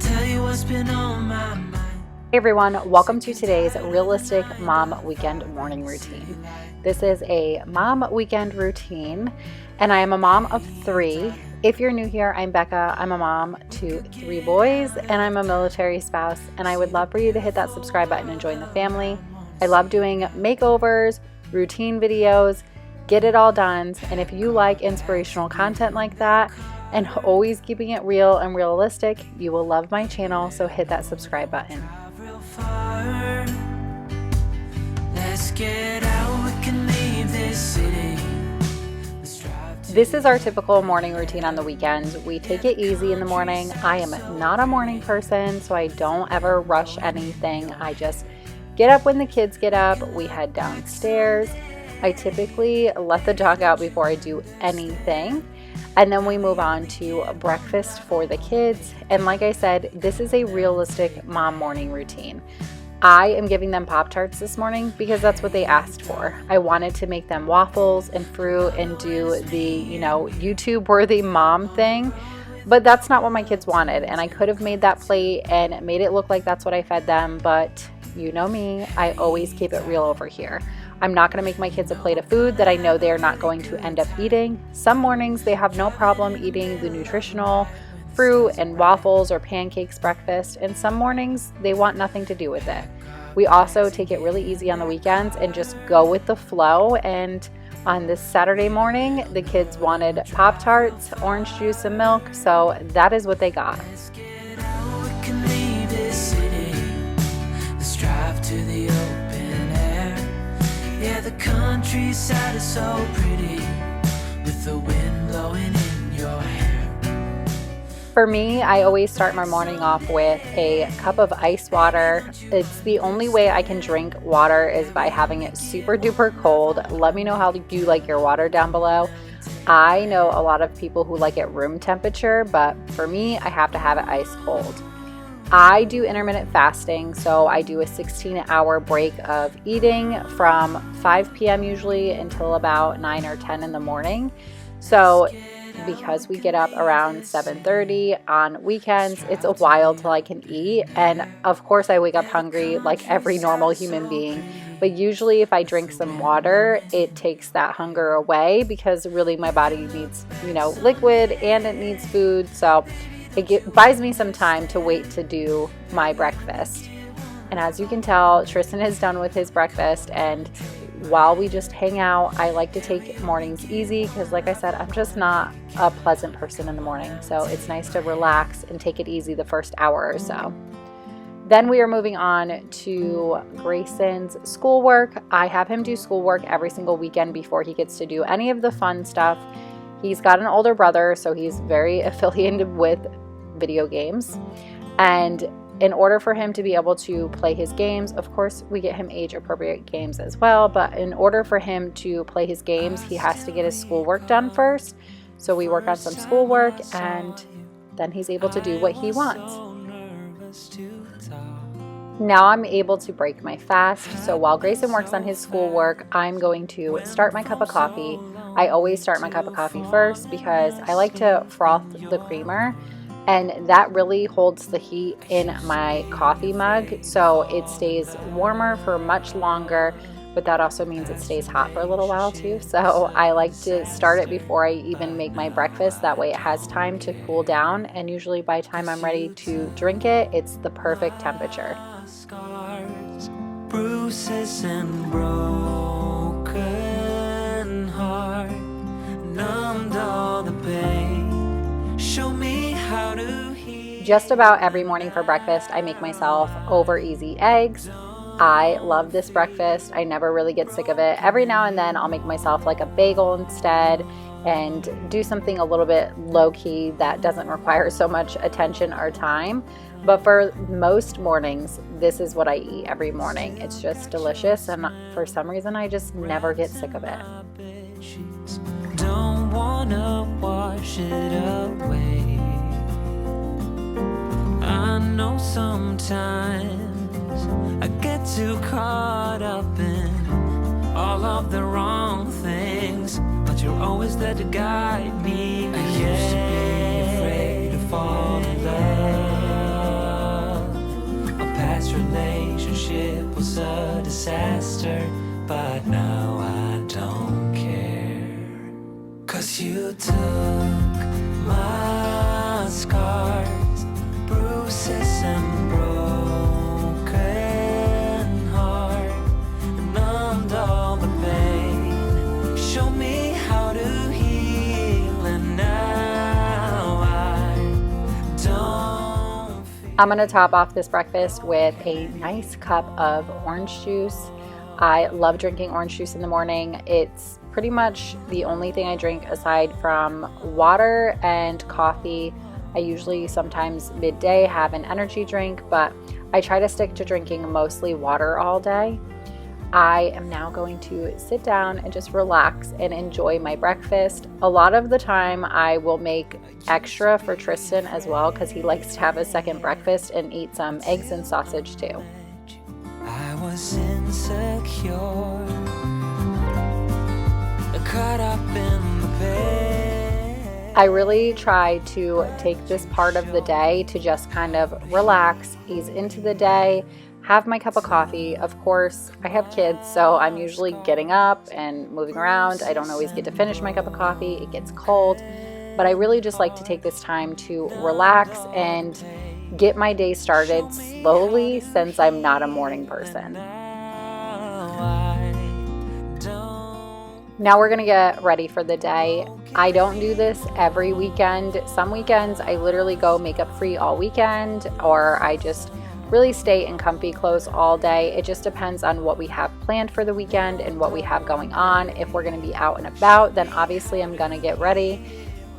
tell you what's been on my mind. Hey everyone, welcome to today's Realistic Mom Weekend Morning Routine. This is a mom weekend routine, and I am a mom of 3. If you're new here, I'm Becca. I'm a mom to 3 boys, and I'm a military spouse, and I would love for you to hit that subscribe button and join the family. I love doing makeovers, routine videos, get it all done, and if you like inspirational content like that, and always keeping it real and realistic, you will love my channel, so hit that subscribe button. Let's get out, we can leave this city. This is our typical morning routine on the weekends. We take it easy in the morning. I am not a morning person, so I don't ever rush anything. I just get up when the kids get up. We head downstairs. I typically let the dog out before I do anything. And then we move on to breakfast for the kids. And like I said, this is a realistic mom morning routine. I am giving them Pop-Tarts this morning because that's what they asked for. I wanted to make them waffles and fruit and do the, YouTube-worthy mom thing. But that's not what my kids wanted. And I could have made that plate and made it look like that's what I fed them. But you know me, I always keep it real over here. I'm not going to make my kids a plate of food that I know they're not going to end up eating. Some mornings they have no problem eating the nutritional fruit and waffles or pancakes breakfast, and some mornings they want nothing to do with it. We also take it really easy on the weekends and just go with the flow. And on this Saturday morning, the kids wanted Pop-Tarts, orange juice, and milk, so that is what they got. Let's get out, we can leave this city. Let's drive to the open air. Yeah, the countryside is so pretty with the wind blowing in your hair. For me, I always start my morning off with a cup of ice water. It's the only way I can drink water is by having it super duper cold. Let me know how you like your water down below. I know a lot of people who like it room temperature, but for me, I have to have it ice cold. I do intermittent fasting, so I do a 16-hour break of eating from 5 p.m. usually until about 9 or 10 in the morning. So because we get up around 7:30 on weekends, it's a while till I can eat. And of course I wake up hungry like every normal human being. But usually if I drink some water, it takes that hunger away because really my body needs, liquid and it needs food. So it buys me some time to wait to do my breakfast. And as you can tell, Tristan is done with his breakfast, and while we just hang out, I like to take mornings easy because like I said, I'm just not a pleasant person in the morning. So it's nice to relax and take it easy the first hour or so. Then we are moving on to Grayson's schoolwork. I have him do schoolwork every single weekend before he gets to do any of the fun stuff. He's got an older brother, so he's very affiliated with video games. And in order for him to be able to play his games, of course, we get him age-appropriate games as well, but in order for him to play his games, he has to get his schoolwork done first. So we work on some schoolwork, and then he's able to do what he wants. Now I'm able to break my fast, so while Grayson works on his schoolwork, I'm going to start my cup of coffee. I always start my cup of coffee first because I like to froth the creamer, and that really holds the heat in my coffee mug, so it stays warmer for much longer, but that also means it stays hot for a little while too. So I like to start it before I even make my breakfast. That way it has time to cool down, and usually by the time I'm ready to drink it, it's the perfect temperature. Scars, bruises and broken heart, numbed all the pain. Show me how to heal. Just about every morning for breakfast, I make myself over easy eggs. I love this breakfast. I never really get sick of it. Every now and then I'll make myself like a bagel instead and do something a little bit low-key that doesn't require so much attention or time. But for most mornings, this is what I eat every morning. It's just delicious, and for some reason I just never get sick of it. Don't wanna wash it away. I know sometimes I get too caught up in all of the wrong things, but you're always there to guide me. I used to be afraid to fall in love. was a disaster, but now I don't care. 'Cause you took my scars, bruises and broken heart, and numbed all the pain. Show me how to heal, and now I don't feel. I'm gonna top off this breakfast with a nice cup of orange juice. I love drinking orange juice in the morning. It's pretty much the only thing I drink aside from water and coffee. I usually sometimes midday have an energy drink, but I try to stick to drinking mostly water all day. I am now going to sit down and just relax and enjoy my breakfast. A lot of the time I will make extra for Tristan as well because he likes to have a second breakfast and eat some eggs and sausage too. I was insecure, caught up in the bed. I really try to take this part of the day to just kind of relax, ease into the day, have my cup of coffee. Of course, I have kids, so I'm usually getting up and moving around. I don't always get to finish my cup of coffee. It gets cold, but I really just like to take this time to relax and get my day started slowly since I'm not a morning person. Now we're gonna get ready for the day. I don't do this every weekend. Some weekends I literally go makeup free all weekend, or I just really stay in comfy clothes all day. It just depends on what we have planned for the weekend and what we have going on. If we're gonna be out and about, then obviously I'm gonna get ready.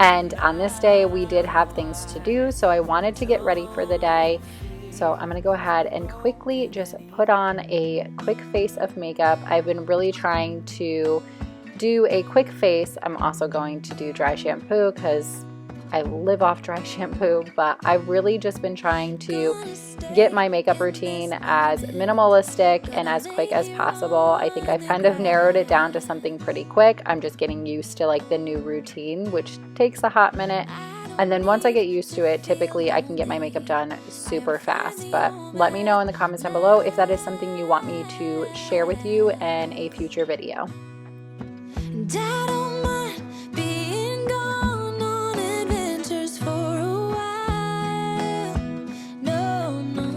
And on this day, we did have things to do, so I wanted to get ready for the day. So I'm gonna go ahead and quickly just put on a quick face of makeup. I've been really trying to do a quick face. I'm also going to do dry shampoo because I live off dry shampoo, but I've really just been trying to get my makeup routine as minimalistic and as quick as possible. I think I've kind of narrowed it down to something pretty quick. I'm just getting used to like the new routine, which takes a hot minute. And then once I get used to it, typically I can get my makeup done super fast. But let me know in the comments down below if that is something you want me to share with you in a future video. And I don't mind being gone on adventures for a while. No, no.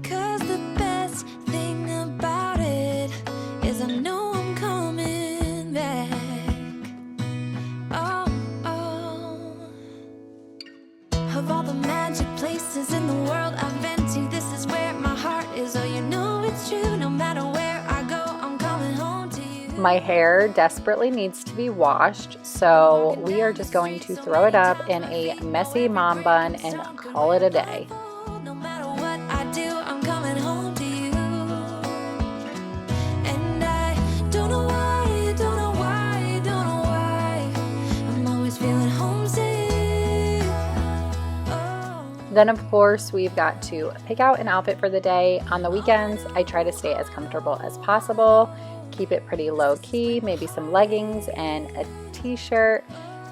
'Cause the best thing about it is I know I'm coming back. Oh, oh. Of all the magic places in the world I've been to, this is where my heart is. Oh, you know it's true. No matter where I go, I'm coming home to you. My hair desperately needs to be washed, so we are just going to throw it up in a messy mom bun and call it a day. No matter what I do, I'm coming home to you. And I don't know why, don't know why, don't know why, I'm always feeling homesick. Oh. Then of course we've got to pick out an outfit for the day. On the weekends, I try to stay as comfortable as possible, keep it pretty low key, maybe some leggings and a t-shirt.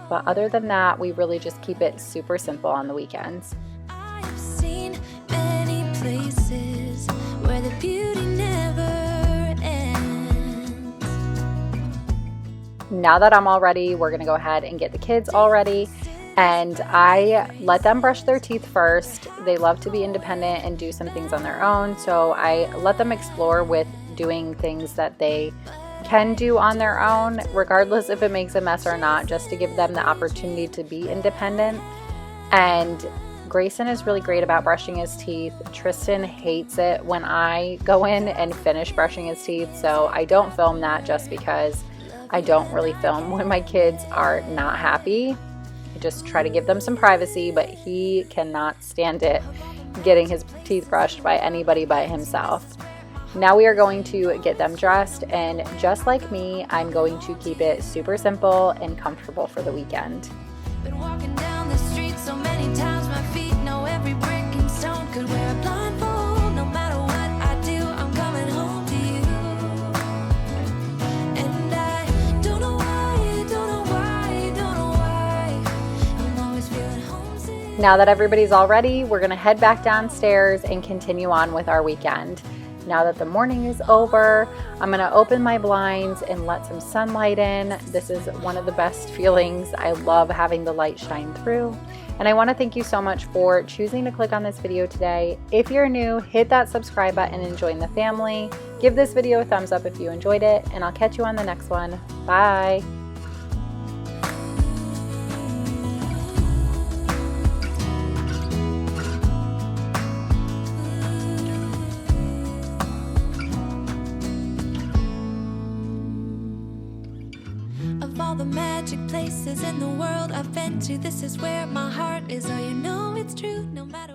But other than that, we really just keep it super simple on the weekends. I've seen many places where the beauty never ends. Now that I'm all ready, we're gonna go ahead and get the kids all ready. And I let them brush their teeth first. They love to be independent and do some things on their own. So I let them explore with doing things that they can do on their own, regardless if it makes a mess or not, just to give them the opportunity to be independent. And Grayson is really great about brushing his teeth. Tristan hates it when I go in and finish brushing his teeth. So I don't film that just because I don't really film when my kids are not happy. I just try to give them some privacy, but he cannot stand it getting his teeth brushed by anybody but himself. Now we are going to get them dressed, and just like me, I'm going to keep it super simple and comfortable for the weekend. Been walking down the street so many times, my feet know every brick and stone. Could wear a blindfold, no matter what I do, I'm coming home to you. And I don't know why, don't know why, don't know why, I'm always feeling homesick. Now that everybody's all ready, we're gonna head back downstairs and continue on with our weekend. Now that the morning is over, I'm gonna open my blinds and let some sunlight in. This is one of the best feelings. I love having the light shine through. And I wanna thank you so much for choosing to click on this video today. If you're new, hit that subscribe button and join the family. Give this video a thumbs up if you enjoyed it, and I'll catch you on the next one. Bye. Of all the magic places in the world I've been to, this is where my heart is. Oh, you know it's true, no matter